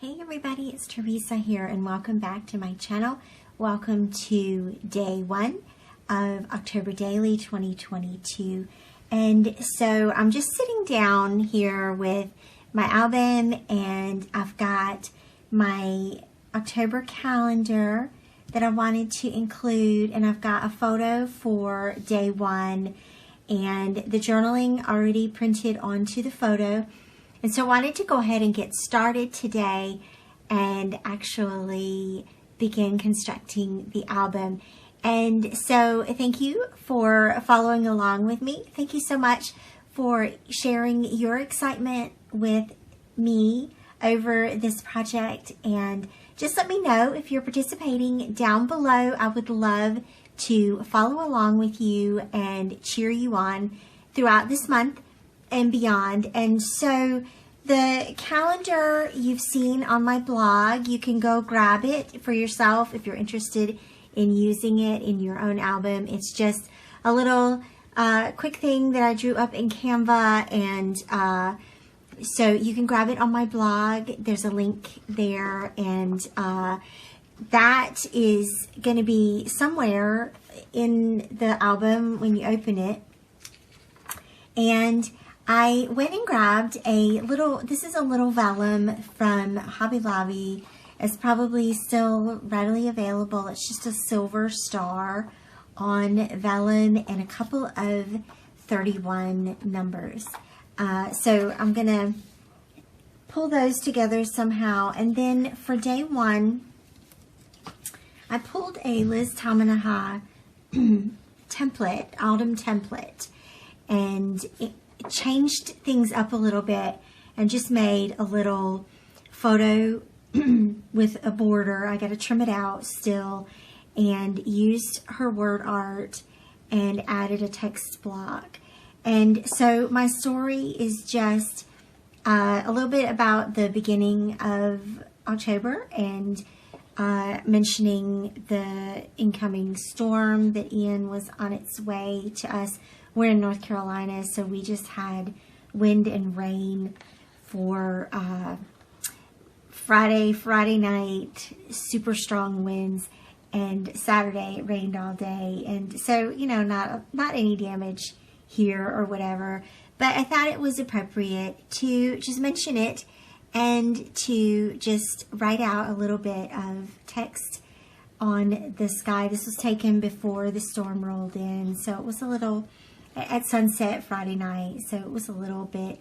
Hey everybody, it's Theresa here and welcome back to my channel. Welcome to day 1 of October Daily 2022. And so I'm just sitting down here with my album and I've got my October calendar that I wanted to include, and I've got a photo for day 1 and the journaling already printed onto the photo. And so I wanted to go ahead and get started today and actually begin constructing the album. And so thank you for following along with me. Thank you so much for sharing your excitement with me over this project. And just let me know if you're participating down below. I would love to follow along with you and cheer you on throughout this month and beyond. And so the calendar you've seen on my blog, you can go grab it for yourself if you're interested in using it in your own album. It's just a little quick thing that I drew up in Canva, and so you can grab it on my blog. There's a link there, and that is going to be somewhere in the album when you open it. And I went and grabbed a little, this is a little vellum from Hobby Lobby. It's probably still readily available. It's just a silver star on vellum and a couple of 31 numbers. So I'm going to pull those together somehow. And then for day 1, I pulled a Liz Tamanaha template, autumn template, and it changed things up a little bit and just made a little photo with a border. I got to trim it out still, and used her word art and added a text block. And so my story is just a little bit about the beginning of October and mentioning the incoming storm that Ian was on its way to us. We're in North Carolina, so we just had wind and rain for Friday night, super strong winds, and Saturday it rained all day. And so, you know, not any damage here or whatever, but I thought it was appropriate to just mention it and to just write out a little bit of text on the sky. This was taken before the storm rolled in, so it was a little at sunset Friday night, so it was a little bit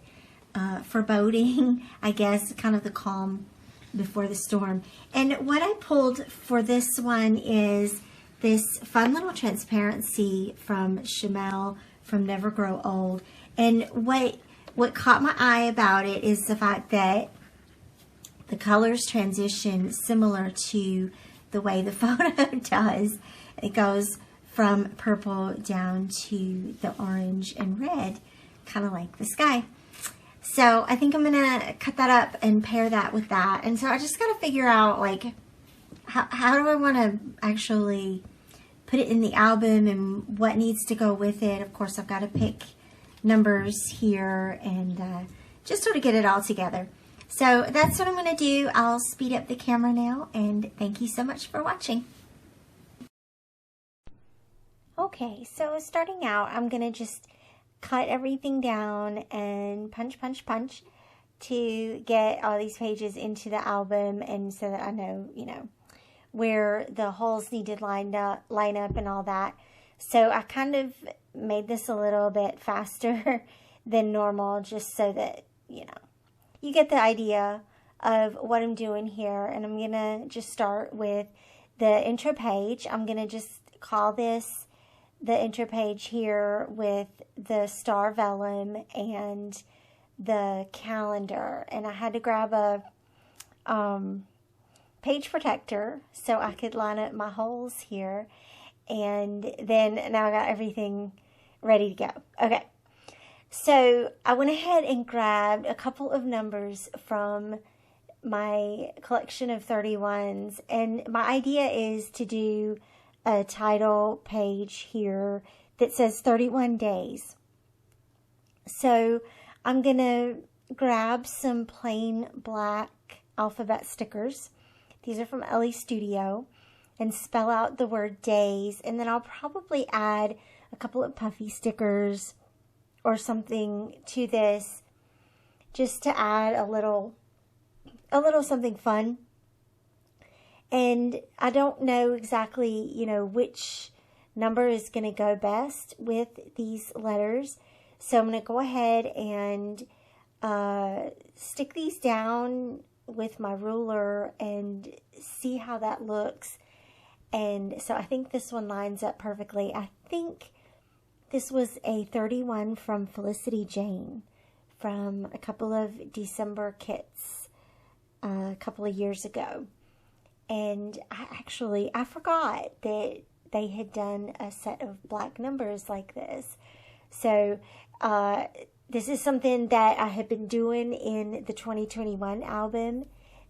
foreboding, I guess, kind of the calm before the storm. And what I pulled for this one is this fun little transparency from Chamel from Never Grow Old. And what caught my eye about it is the fact that the colors transition similar to the way the photo does. It goes from purple down to the orange and red, kind of like the sky. So I think I'm gonna cut that up and pair that with that. And so I just gotta figure out, like, how do I want to actually put it in the album and what needs to go with it. Of course, I've got to pick numbers here and just sort of get it all together. So that's what I'm going to do. I'll speed up the camera now, and thank you so much for watching. Okay, so starting out, I'm going to just cut everything down and punch to get all these pages into the album, and so that I know, you know, where the holes need to line up and all that. So I kind of made this a little bit faster than normal, just so that, you know, you get the idea of what I'm doing here. And I'm going to just start with the intro page. I'm going to just call this the intro page here with the star vellum and the calendar. And I had to grab a page protector so I could line up my holes here. And then now I got everything ready to go. Okay. So I went ahead and grabbed a couple of numbers from my collection of 31s, and my idea is to do a title page here that says 31 days. So I'm going to grab some plain black alphabet stickers. These are from Ellie Studio, and spell out the word days. And then I'll probably add a couple of puffy stickers or something to this, just to add a little something fun. And I don't know exactly, you know, which number is going to go best with these letters. So I'm going to go ahead and stick these down with my ruler and see how that looks. And so I think this one lines up perfectly. I think this was a 31 from Felicity Jane from a couple of December kits a couple of years ago. And I forgot that they had done a set of black numbers like this. So this is something that I have been doing in the 2021 album,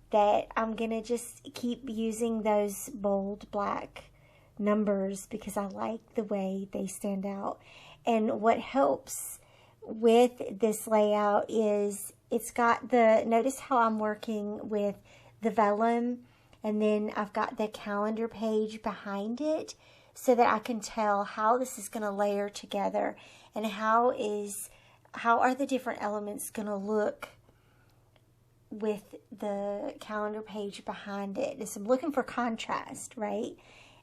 that I'm going to just keep using those bold black numbers because I like the way they stand out. And what helps with this layout is it's got notice how I'm working with the vellum, and then I've got the calendar page behind it so that I can tell how this is going to layer together and how are the different elements going to look with the calendar page behind it. So I'm looking for contrast, right?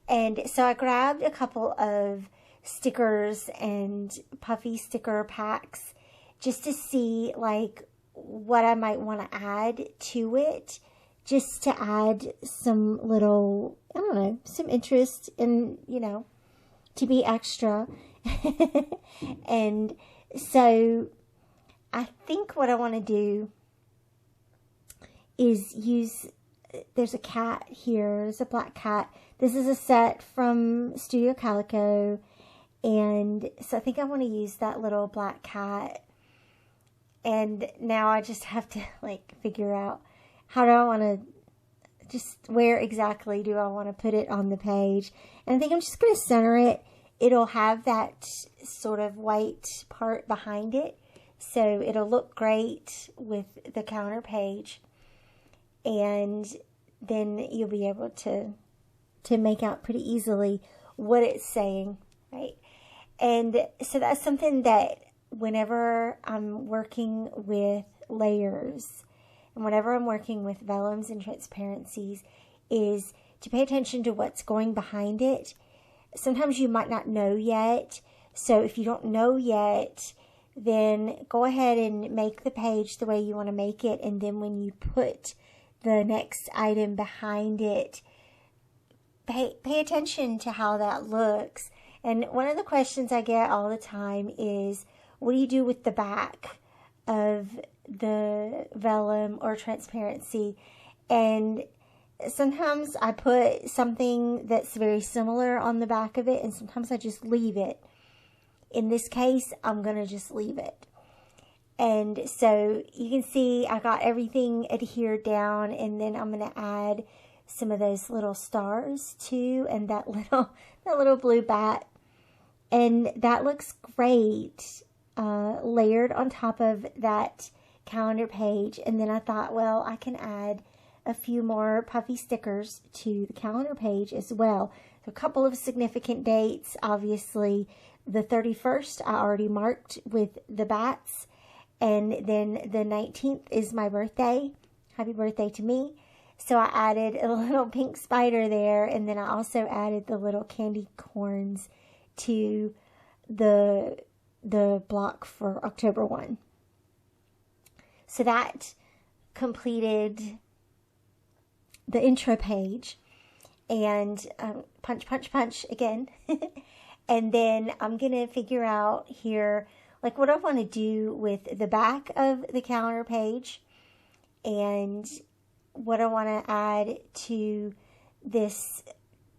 And so I grabbed a couple of stickers and puffy sticker packs just to see like what I might want to add to it, just to add some little, I don't know, some interest and, you know, to be extra. And so I think what I want to do is use, there's a cat here, there's a black cat. This is a set from Studio Calico, and so I think I want to use that little black cat. And now I just have to like figure out how do I want to, just where exactly do I want to put it on the page. And I think I'm just going to center it. It'll have that sort of white part behind it, so it'll look great with the counter page. And then you'll be able to make out pretty easily what it's saying, right? And so that's something that whenever I'm working with layers and whenever I'm working with vellums and transparencies is to pay attention to what's going behind it. Sometimes you might not know yet. So if you don't know yet, then go ahead and make the page the way you want to make it. And then when you put the next item behind it, pay attention to how that looks. And one of the questions I get all the time is, what do you do with the back of the vellum or transparency? And sometimes I put something that's very similar on the back of it, and sometimes I just leave it. In this case, I'm going to just leave it. And so you can see I got everything adhered down, and then I'm going to add some of those little stars too, and that little blue bat. And that looks great layered on top of that calendar page. And then I thought, well, I can add a few more puffy stickers to the calendar page as well. So a couple of significant dates, obviously. The 31st I already marked with the bats. And then the 19th is my birthday. Happy birthday to me. So I added a little pink spider there. And then I also added the little candy corns to the block for October 1. So that completed the intro page. And punch, punch, punch again. And then I'm going to figure out here, like, what I want to do with the back of the calendar page and what I want to add to this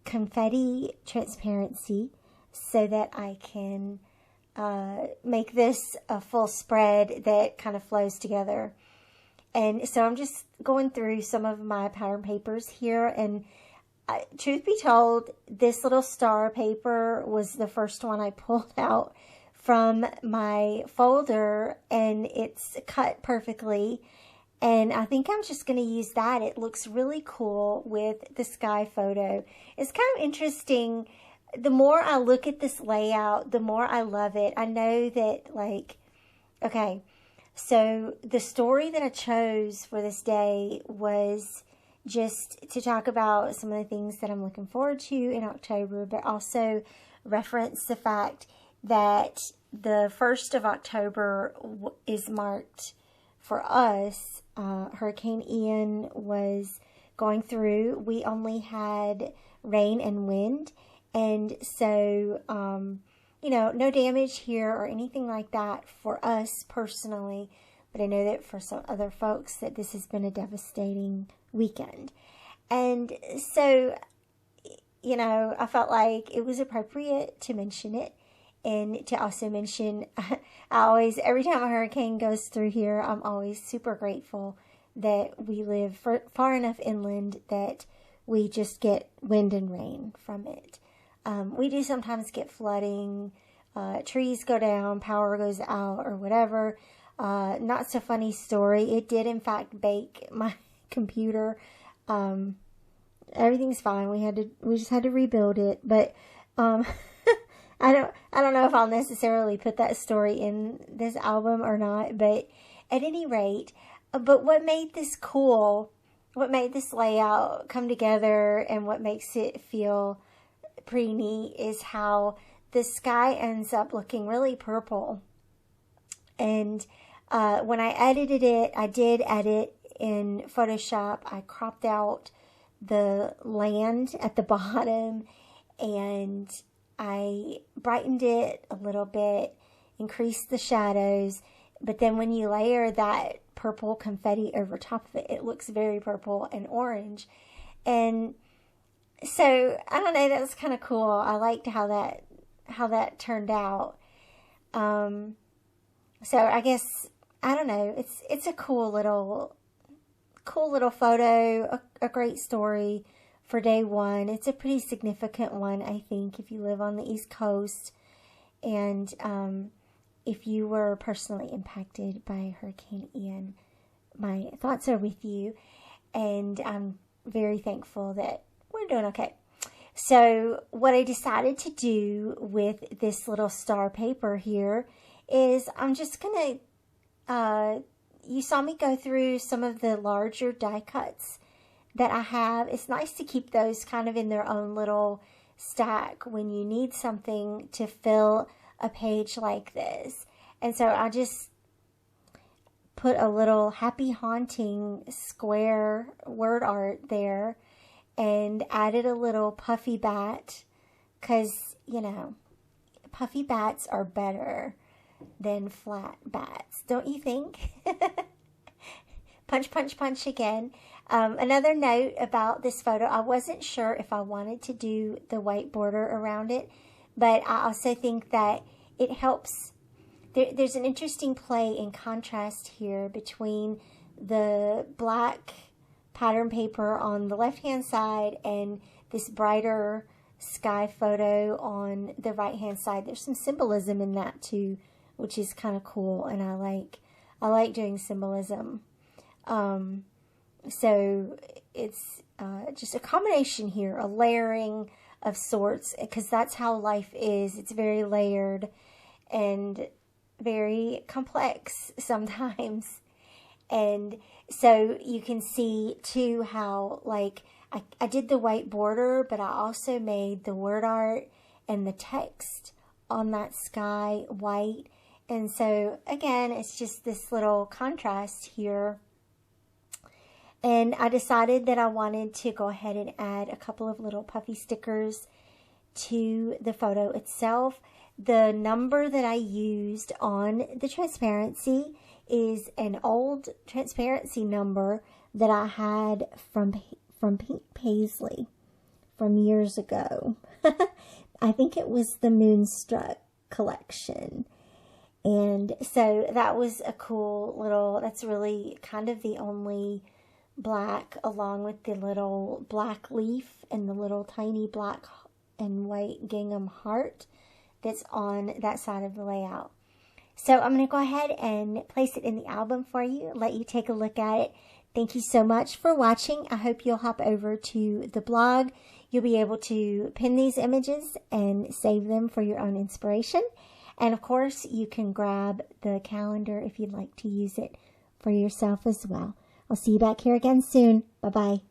confetti transparency so that I can make this a full spread that kind of flows together. And so I'm just going through some of my pattern papers here, and truth be told, this little star paper was the first one I pulled out from my folder, and it's cut perfectly. And I think I'm just going to use that. It looks really cool with the sky photo. It's kind of interesting. The more I look at this layout, the more I love it. I know that, like, okay, so the story that I chose for this day was just to talk about some of the things that I'm looking forward to in October, but also reference the fact that the 1st of October is marked for us. Hurricane Ian was going through. We only had rain and wind, and so you know, no damage here or anything like that for us personally, but I know that for some other folks that this has been a devastating weekend. And so, you know, I felt like it was appropriate to mention it, and to also mention, every time a hurricane goes through here, I'm always super grateful that we live far enough inland that we just get wind and rain from it. We do sometimes get flooding, trees go down, power goes out, or whatever. Not so funny story. It did in fact bake my computer. Everything's fine. We just had to rebuild it. But I don't know if I'll necessarily put that story in this album or not. But at any rate, but what made this cool, what made this layout come together, and what makes it feel pretty neat is how the sky ends up looking really purple. And when I edited it, I did edit in Photoshop. I cropped out the land at the bottom, and I brightened it a little bit, increased the shadows. But then when you layer that purple confetti over top of it, it looks very purple and orange. And so, I don't know, that was kind of cool. I liked how that turned out. So I guess, I don't know, it's a cool little photo, a great story for day one. It's a pretty significant one, I think, if you live on the East Coast, and if you were personally impacted by Hurricane Ian. My thoughts are with you, and I'm very thankful that we're doing okay. So what I decided to do with this little star paper here is I'm just going to, you saw me go through some of the larger die cuts that I have. It's nice to keep those kind of in their own little stack when you need something to fill a page like this. And so I just put a little happy haunting square word art there, and added a little puffy bat, because, you know, puffy bats are better than flat bats, don't you think? Punch, punch, punch again. Another note about this photo, I wasn't sure if I wanted to do the white border around it, but I also think that it helps. There's an interesting play in contrast here between the black pattern paper on the left-hand side and this brighter sky photo on the right-hand side. There's some symbolism in that too, which is kind of cool, and I like doing symbolism. So it's just a combination here, a layering of sorts, because that's how life is. It's very layered and very complex sometimes. And so you can see too how, like, I did the white border, but I also made the word art and the text on that sky white. And so again, it's just this little contrast here. And I decided that I wanted to go ahead and add a couple of little puffy stickers to the photo itself. The number that I used on the transparency is an old transparency number that I had from Pink Paisley from years ago. I think it was the Moonstruck collection. And so that was a cool little, that's really kind of the only black, along with the little black leaf and the little tiny black and white gingham heart that's on that side of the layout. So I'm going to go ahead and place it in the album for you, let you take a look at it. Thank you so much for watching. I hope you'll hop over to the blog. You'll be able to pin these images and save them for your own inspiration. And of course, you can grab the calendar if you'd like to use it for yourself as well. I'll see you back here again soon. Bye-bye.